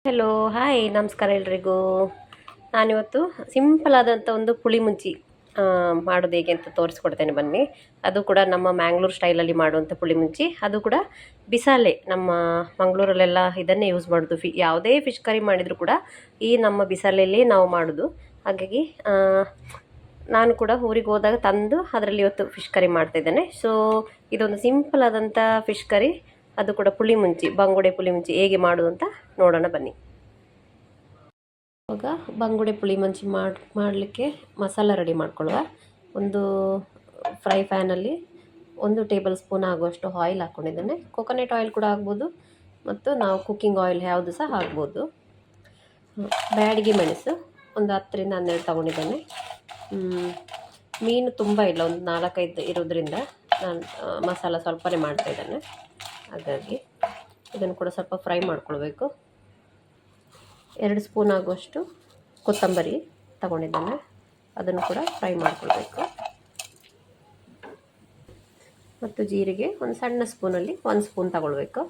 Hello hi ನಮಸ್ಕಾರ ಎಲ್ರಿಗೂ. ನಾನಿವತ್ತು ಸಿಂಪಲ್ ಆದಂಥ ಒಂದು ಪುಳಿ ಮುಂಚಿ ಮಾಡೋದು ಹೇಗೆ ಅಂತ ತೋರಿಸ್ಕೊಡ್ತೇನೆ ಬನ್ನಿ. ಅದು ಕೂಡ ನಮ್ಮ ಮ್ಯಾಂಗ್ಳೂರು ಸ್ಟೈಲಲ್ಲಿ ಮಾಡುವಂಥ ಪುಳಿ ಮುಂಚಿ, ಅದು ಕೂಡ ಬಿಸಾಲೆ. ನಮ್ಮ ಮಂಗಳೂರಲ್ಲೆಲ್ಲ ಇದನ್ನೇ ಯೂಸ್ ಮಾಡೋದು. ಯಾವುದೇ ಫಿಶ್ ಕರಿ ಮಾಡಿದರೂ ಕೂಡ ಈ ನಮ್ಮ ಬಿಸಾಲೆಯಲ್ಲಿ ನಾವು ಮಾಡೋದು. ಹಾಗಾಗಿ ನಾನು ಕೂಡ ಊರಿಗೆ ಹೋದಾಗ ತಂದು ಅದರಲ್ಲಿ ಇವತ್ತು ಫಿಶ್ ಕರಿ ಮಾಡ್ತಾಯಿದ್ದೇನೆ. ಸೊ ಇದೊಂದು ಸಿಂಪಲ್ ಆದಂಥ ಫಿಶ್ ಕರಿ, ಅದು ಕೂಡ ಪುಳಿ ಮುಂಚಿ, ಬಂಗುಡೆ ಪುಳಿ ಮುಂಚಿ ಹೇಗೆ ಮಾಡೋದು ಅಂತ ನೋಡೋಣ ಬನ್ನಿ. ಇವಾಗ ಬಂಗುಡೆ ಪುಳಿ ಮುಂಚಿ ಮಾಡಲಿಕ್ಕೆ ಮಸಾಲ ರೆಡಿ ಮಾಡ್ಕೊಳ್ಳುವ. ಒಂದು ಫ್ರೈ ಪ್ಯಾನಲ್ಲಿ 1 ಟೇಬಲ್ ಸ್ಪೂನ್ ಆಗುವಷ್ಟು ಆಯಿಲ್ ಹಾಕ್ಕೊಂಡಿದ್ದೇನೆ. ಕೊಕೊನೆಟ್ ಆಯಿಲ್ ಕೂಡ ಆಗ್ಬೋದು, ಮತ್ತು ನಾವು ಕುಕ್ಕಿಂಗ್ ಆಯಿಲ್ ಯಾವುದು ಸಹ ಹಾಕ್ಬೋದು. ಬ್ಯಾಡಿಗೆ ಮೆಣಸು ಒಂದು 10 ರಿಂದ 12 ತಗೊಂಡಿದ್ದೇನೆ. ಮೀನು ತುಂಬ ಇಲ್ಲ, ಒಂದು 4-5 ಇರೋದ್ರಿಂದ ನಾನು ಮಸಾಲ ಸ್ವಲ್ಪನೇ ಮಾಡ್ತಾಯಿದ್ದೇನೆ. ಹಾಗಾಗಿ ಇದನ್ನು ಕೂಡ ಸ್ವಲ್ಪ ಫ್ರೈ ಮಾಡ್ಕೊಳ್ಬೇಕು. 2 ಸ್ಪೂನ್ ಆಗುವಷ್ಟು ಕೊತ್ತಂಬರಿ ತಗೊಂಡಿದ್ದೇನೆ, ಅದನ್ನು ಕೂಡ ಫ್ರೈ ಮಾಡ್ಕೊಳ್ಬೇಕು. ಮತ್ತು ಜೀರಿಗೆ ಒಂದು ಸಣ್ಣ ಸ್ಪೂನಲ್ಲಿ 1 ಸ್ಪೂನ್ ತಗೊಳ್ಬೇಕು.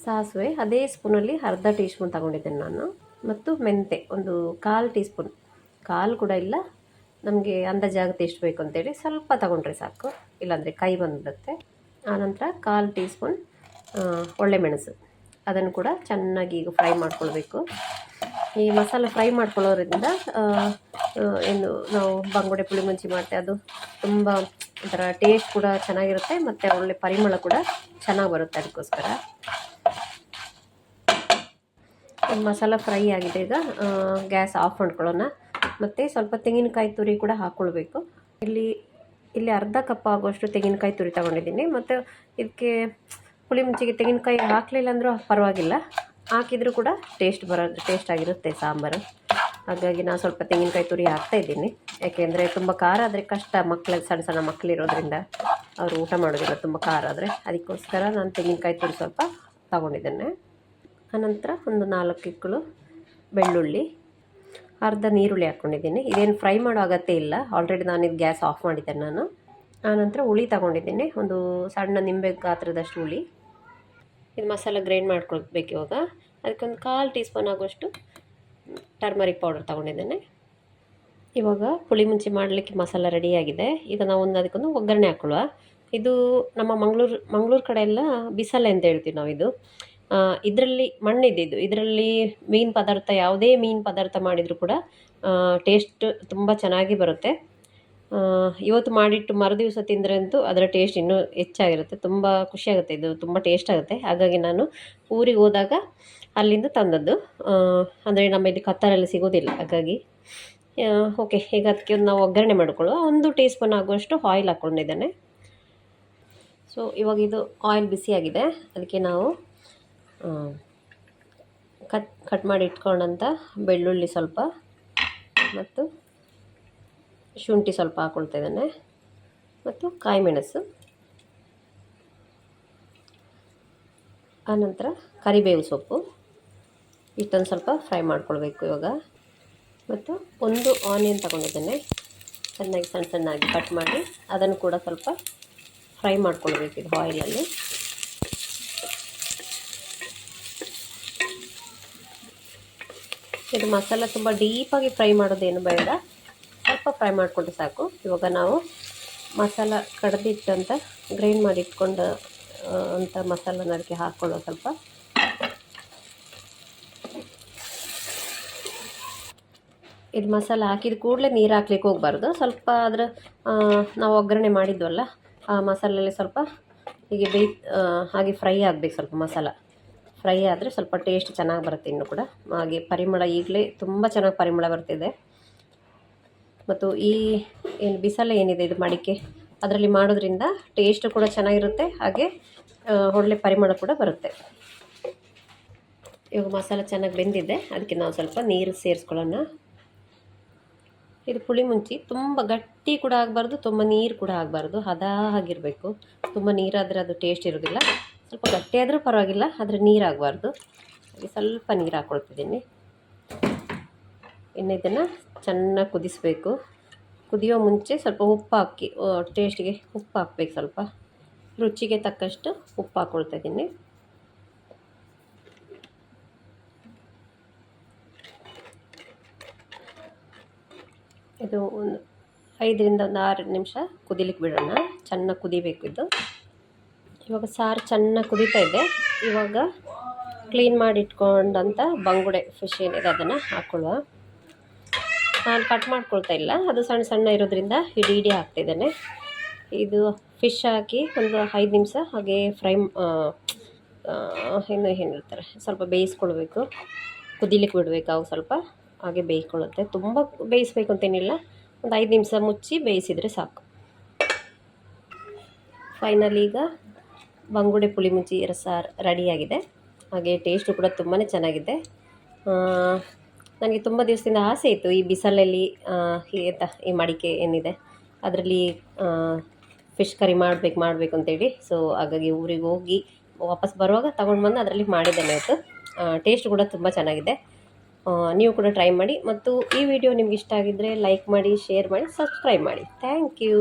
ಸಾಸಿವೆ ಅದೇ ಸ್ಪೂನಲ್ಲಿ ಅರ್ಧ ಟೀ ಸ್ಪೂನ್ ತಗೊಂಡಿದ್ದೇನೆ ನಾನು. ಮತ್ತು ಮೆಂತೆ ಒಂದು 1/4 ಟೀ ಸ್ಪೂನ್, ಕಾಲು ಕೂಡ ಇಲ್ಲ, ನಮಗೆ ಅಂದಾಜಾಗುತ್ತೆ ಎಷ್ಟು ಬೇಕು ಅಂತೇಳಿ ಸ್ವಲ್ಪ ತಗೊಂಡ್ರೆ ಸಾಕು, ಇಲ್ಲಾಂದರೆ ಕೈ ಬಂದುಬಿಡುತ್ತೆ. ಆನಂತರ 1/4 ಟೀ ಸ್ಪೂನ್ ಒಳ್ಳೆಮೆಣಸು, ಅದನ್ನು ಕೂಡ ಚೆನ್ನಾಗಿ ಈಗ ಫ್ರೈ ಮಾಡ್ಕೊಳ್ಬೇಕು. ಈ ಮಸಾಲೆ ಫ್ರೈ ಮಾಡ್ಕೊಳ್ಳೋದ್ರಿಂದ ಏನು ನಾವು ಬಂಗುಡೆ ಪುಳಿ ಮುಂಚಿ ಮಾಡ್ತೇವೆ, ಅದು ತುಂಬ ಒಂಥರ ಟೇಸ್ಟ್ ಕೂಡ ಚೆನ್ನಾಗಿರುತ್ತೆ, ಮತ್ತು ಒಳ್ಳೆ ಪರಿಮಳ ಕೂಡ ಚೆನ್ನಾಗಿ ಬರುತ್ತೆ. ಅದಕ್ಕೋಸ್ಕರ ಮಸಾಲ ಫ್ರೈ ಆಗಿದೆ. ಈಗ ಗ್ಯಾಸ್ ಆಫ್ ಮಾಡ್ಕೊಳ್ಳೋಣ. ಮತ್ತು ಸ್ವಲ್ಪ ತೆಂಗಿನಕಾಯಿ ತುರಿ ಕೂಡ ಹಾಕ್ಕೊಳ್ಬೇಕು. ಇಲ್ಲಿ ಅರ್ಧ ಕಪ್ ಆಗುವಷ್ಟು ತೆಂಗಿನಕಾಯಿ ತುರಿ ತಗೊಂಡಿದ್ದೀನಿ. ಮತ್ತು ಇದಕ್ಕೆ ಪುಳಿ ಮುಂಚಿಗೆ ತೆಂಗಿನಕಾಯಿ ಹಾಕಲಿಲ್ಲ ಅಂದರೂ ಪರವಾಗಿಲ್ಲ, ಹಾಕಿದರೂ ಕೂಡ ಟೇಸ್ಟ್ ಆಗಿರುತ್ತೆ ಸಾಂಬಾರು. ಹಾಗಾಗಿ ನಾನು ಸ್ವಲ್ಪ ತೆಂಗಿನಕಾಯಿ ತುರಿ ಹಾಕ್ತಾಯಿದ್ದೀನಿ. ಯಾಕೆಂದರೆ ತುಂಬ ಖಾರ ಆದರೆ ಕಷ್ಟ, ಸಣ್ಣ ಸಣ್ಣ ಮಕ್ಕಳಿರೋದ್ರಿಂದ ಅವರು ಊಟ ಮಾಡೋದಿಲ್ಲ ತುಂಬ ಖಾರ ಆದರೆ. ಅದಕ್ಕೋಸ್ಕರ ನಾನು ತೆಂಗಿನಕಾಯಿ ತುರಿ ಸ್ವಲ್ಪ ತಗೊಂಡಿದ್ದೇನೆ. ಆನಂತರ ಒಂದು 4 ಇಕ್ಕಳು ಬೆಳ್ಳುಳ್ಳಿ, ಅರ್ಧ ನೀರುಳ್ಳಿ ಹಾಕ್ಕೊಂಡಿದ್ದೀನಿ. ಇದೇನು ಫ್ರೈ ಮಾಡೋ ಅಗತ್ಯ ಇಲ್ಲ, ಆಲ್ರೆಡಿ ನಾನು ಇದು ಗ್ಯಾಸ್ ಆಫ್ ಮಾಡಿದ್ದೇನೆ ನಾನು. ಆನಂತರ ಹುಳಿ ತಗೊಂಡಿದ್ದೀನಿ, ಒಂದು ಸಣ್ಣ ನಿಂಬೆ ಗಾತ್ರದಷ್ಟು ಹುಳಿ. ಇದು ಮಸಾಲ ಗ್ರೈಂಡ್ ಮಾಡ್ಕೊಳ್ಬೇಕು. ಇವಾಗ ಅದಕ್ಕೊಂದು 1/4 ಟೀ ಸ್ಪೂನ್ ಆಗುವಷ್ಟು ಟರ್ಮರಿಕ್ ಪೌಡರ್ ತಗೊಂಡಿದ್ದೇನೆ. ಇವಾಗ ಪುಳಿ ಮುಂಚಿ ಮಾಡಲಿಕ್ಕೆ ಮಸಾಲ ರೆಡಿಯಾಗಿದೆ. ಈಗ ನಾವು ಅದಕ್ಕೊಂದು ಒಗ್ಗರಣೆ ಹಾಕ್ಕೊಳ್ಳುವ. ಇದು ನಮ್ಮ ಮಂಗಳೂರು ಕಡೆ ಎಲ್ಲ ಬಿಸಲೆ ಅಂತ ಹೇಳ್ತೀವಿ ನಾವು. ಇದು ಇದರಲ್ಲಿ ಮಣ್ಣಿದ್ದು, ಇದರಲ್ಲಿ ಮೀನು ಪದಾರ್ಥ, ಯಾವುದೇ ಮೀನು ಪದಾರ್ಥ ಮಾಡಿದರೂ ಕೂಡ ಟೇಸ್ಟ್ ತುಂಬ ಚೆನ್ನಾಗಿ ಬರುತ್ತೆ. ಇವತ್ತು ಮಾಡಿಟ್ಟು ಮರುದಿವಸ ತಿಂದ್ರಂತೂ ಅದರ ಟೇಸ್ಟ್ ಇನ್ನೂ ಹೆಚ್ಚಾಗಿರುತ್ತೆ, ತುಂಬ ಖುಷಿಯಾಗುತ್ತೆ, ಇದು ತುಂಬ ಟೇಸ್ಟ್ ಆಗುತ್ತೆ. ಹಾಗಾಗಿ ನಾನು ಊರಿಗೆ ಹೋದಾಗ ಅಲ್ಲಿಂದ ತಂದದ್ದು, ಅಂದರೆ ನಮ್ಮ ಇಲ್ಲಿ ಕತ್ತರಲ್ಲಿ ಸಿಗೋದಿಲ್ಲ. ಹಾಗಾಗಿ ಓಕೆ, ಈಗ ಅದಕ್ಕೆ ನಾವು ಒಗ್ಗರಣೆ ಮಾಡಿಕೊಳ್ಳುವ. 1 ಟೀ ಸ್ಪೂನ್ ಆಗುವಷ್ಟು ಆಯಿಲ್ ಹಾಕ್ಕೊಂಡಿದ್ದೇನೆ. ಸೊ ಇವಾಗ ಇದು ಆಯಿಲ್ ಬಿಸಿಯಾಗಿದೆ, ಅದಕ್ಕೆ ನಾವು ಕಟ್ ಮಾಡಿ ಇಟ್ಕೊಂಡಂಥ ಬೆಳ್ಳುಳ್ಳಿ ಸ್ವಲ್ಪ ಮತ್ತು ಶುಂಠಿ ಸ್ವಲ್ಪ ಹಾಕ್ಕೊಳ್ತಾ ಇದ್ದೇನೆ, ಮತ್ತು ಕಾಯಿ ಮೆಣಸು, ಆನಂತರ ಕರಿಬೇವು ಸೊಪ್ಪು, ಇಷ್ಟೊಂದು ಸ್ವಲ್ಪ ಫ್ರೈ ಮಾಡ್ಕೊಳ್ಬೇಕು ಇವಾಗ. ಮತ್ತು 1 ಆನಿಯನ್ ತಗೊಂಡಿದ್ದೇನೆ, ಚೆನ್ನಾಗಿ ಸಣ್ಣ ಸಣ್ಣಾಗಿ ಕಟ್ ಮಾಡಿ ಅದನ್ನು ಕೂಡ ಸ್ವಲ್ಪ ಫ್ರೈ ಮಾಡ್ಕೊಳ್ಬೇಕು ಇದು ಆಯಿಲಲ್ಲಿ. ಇದು ಮಸಾಲ ತುಂಬ ಡೀಪಾಗಿ ಫ್ರೈ ಮಾಡೋದೇನು ಬೇಡ, ಸ್ವಲ್ಪ ಫ್ರೈ ಮಾಡಿಕೊಂಡ್ರೆ ಸಾಕು. ಇವಾಗ ನಾವು ಮಸಾಲ ಕಡ್ದಿಟ್ಟಂಥ ಗ್ರೈಂಡ್ ಮಾಡಿ ಇಟ್ಕೊಂಡು ಅಂಥ ಮಸಾಲನ ಅದಕ್ಕೆ ಹಾಕ್ಕೊಳ್ಳೋ. ಸ್ವಲ್ಪ ಇದು ಮಸಾಲ ಹಾಕಿದ ಕೂಡಲೇ ನೀರು ಹಾಕ್ಲಿಕ್ಕೆ ಹೋಗಬಾರ್ದು. ಸ್ವಲ್ಪ ಅದರ ನಾವು ಒಗ್ಗರಣೆ ಮಾಡಿದ್ವಲ್ಲ ಆ ಮಸಾಲಲ್ಲಿ ಸ್ವಲ್ಪ ಹೀಗೆ ಹಾಗೆ ಫ್ರೈ ಆಗಬೇಕು. ಸ್ವಲ್ಪ ಮಸಾಲ ಫ್ರೈ ಆದರೆ ಸ್ವಲ್ಪ ಟೇಸ್ಟ್ ಚೆನ್ನಾಗಿ ಬರುತ್ತೆ ಇನ್ನೂ ಕೂಡ. ಹಾಗೆ ಪರಿಮಳ ಈಗಲೇ ತುಂಬ ಚೆನ್ನಾಗಿ ಪರಿಮಳ ಬರ್ತಿದೆ. ಮತ್ತು ಈ ಏನು ಬಿಸಲೆ ಏನಿದೆ, ಇದು ಮಡಿಕೆ ಅದರಲ್ಲಿ ಮಾಡೋದ್ರಿಂದ ಟೇಸ್ಟ್ ಕೂಡ ಚೆನ್ನಾಗಿರುತ್ತೆ, ಹಾಗೆ ಒಳ್ಳೆ ಪರಿಮಳ ಕೂಡ ಬರುತ್ತೆ. ಇವಾಗ ಮಸಾಲ ಚೆನ್ನಾಗಿ ಬೆಂದಿದೆ, ಅದಕ್ಕೆ ನಾವು ಸ್ವಲ್ಪ ನೀರು ಸೇರಿಸ್ಕೊಳ್ಳೋಣ. ಇದು ಪುಳಿ ಮುಂಚಿ ತುಂಬ ಗಟ್ಟಿ ಕೂಡ ಆಗಬಾರ್ದು, ತುಂಬ ನೀರು ಕೂಡ ಆಗಬಾರ್ದು, ಹದ ಆಗಿರಬೇಕು. ತುಂಬ ನೀರಾದರೆ ಅದು ಟೇಸ್ಟ್ ಇರೋದಿಲ್ಲ. ಸ್ವಲ್ಪ ಗಟ್ಟಿ ಆದರೂ ಪರವಾಗಿಲ್ಲ, ಆದರೆ ನೀರಾಗಬಾರ್ದು. ಹಾಗೆ ಸ್ವಲ್ಪ ನೀರು ಹಾಕ್ಕೊಳ್ತಿದ್ದೀನಿ. ಇನ್ನು ಇದನ್ನು ಚೆನ್ನಾಗಿ ಕುದಿಸಬೇಕು. ಕುದಿಯೋ ಮುಂಚೆ ಸ್ವಲ್ಪ ಉಪ್ಪು ಹಾಕಿ, ಟೇಸ್ಟಿಗೆ ಉಪ್ಪು ಹಾಕ್ಬೇಕು. ಸ್ವಲ್ಪ ರುಚಿಗೆ ತಕ್ಕಷ್ಟು ಉಪ್ಪು ಹಾಕ್ಕೊಳ್ತಾ ಇದ್ದೀನಿ. ಇದು ಒಂದು 5ರಿಂದ ಒಂದು 6 ನಿಮಿಷ ಕುದಿಲಿಕ್ಕೆ ಬಿಡೋಣ. ಚೆನ್ನಾಗಿ ಕುದಿಬೇಕು ಇದು. ಇವಾಗ ಸಾರು ಚೆನ್ನಾಗಿ ಕುದೀತಾ ಇದೆ. ಇವಾಗ ಕ್ಲೀನ್ ಮಾಡಿ ಇಟ್ಕೊಂಡಂಥ ಬಂಗುಡೆ ಫಿಶ್ ಏನಿದೆ ಅದನ್ನು ಹಾಕ್ಕೊಳ್ಳುವ. ನಾನು ಕಟ್ ಮಾಡ್ಕೊಳ್ತಾ ಇಲ್ಲ, ಅದು ಸಣ್ಣ ಸಣ್ಣ ಇರೋದ್ರಿಂದ ಇಡೀ ಹಾಕ್ತಿದ್ದೇನೆ. ಇದು ಫಿಶ್ ಹಾಕಿ ಒಂದು 5 ನಿಮಿಷ ಹಾಗೆ ಫ್ರೈ ಇನ್ನು ಏನು ಹೇಳ್ತಾರೆ, ಸ್ವಲ್ಪ ಬೇಯಿಸ್ಕೊಳ್ಬೇಕು, ಕುದಿಲಿಕ್ಕೆ ಬಿಡಬೇಕು. ಅವು ಸ್ವಲ್ಪ ಹಾಗೆ ಬೇಯಿಸ್ಕೊಳ್ಳುತ್ತೆ. ತುಂಬ ಬೇಯಿಸ್ಬೇಕು ಅಂತೇನಿಲ್ಲ, ಒಂದು 5 ನಿಮಿಷ ಮುಚ್ಚಿ ಬೇಯಿಸಿದರೆ ಸಾಕು. ಫೈನಲಿ ಈಗ ಬಂಗುಡೆ ಪುಳಿ ಮುಚ್ಚಿ ಸಾರು ರೆಡಿಯಾಗಿದೆ. ಹಾಗೆ ಟೇಸ್ಟು ಕೂಡ ತುಂಬಾ ಚೆನ್ನಾಗಿದೆ. ನನಗೆ ತುಂಬ ದಿವಸದಿಂದ ಆಸೆ ಇತ್ತು ಈ ಬಿಸಿಲಲ್ಲಿ ಈ ಮಡಿಕೆ ಏನಿದೆ ಅದರಲ್ಲಿ ಫಿಶ್ ಕರಿ ಮಾಡಬೇಕು ಅಂತೇಳಿ. ಸೊ ಹಾಗಾಗಿ ಊರಿಗೆ ಹೋಗಿ ವಾಪಸ್ ಬರುವಾಗ ತಗೊಂಡು ಬಂದು ಅದರಲ್ಲಿ ಮಾಡಿದ್ದೇನೆ ಇವತ್ತು. ಟೇಸ್ಟ್ ಕೂಡ ತುಂಬ ಚೆನ್ನಾಗಿದೆ. ನೀವು ಕೂಡ ಟ್ರೈ ಮಾಡಿ. ಮತ್ತು ಈ ವಿಡಿಯೋ ನಿಮ್ಗೆ ಇಷ್ಟ ಆಗಿದ್ದರೆ ಲೈಕ್ ಮಾಡಿ, ಶೇರ್ ಮಾಡಿ, ಸಬ್ಸ್ಕ್ರೈಬ್ ಮಾಡಿ. Thank you.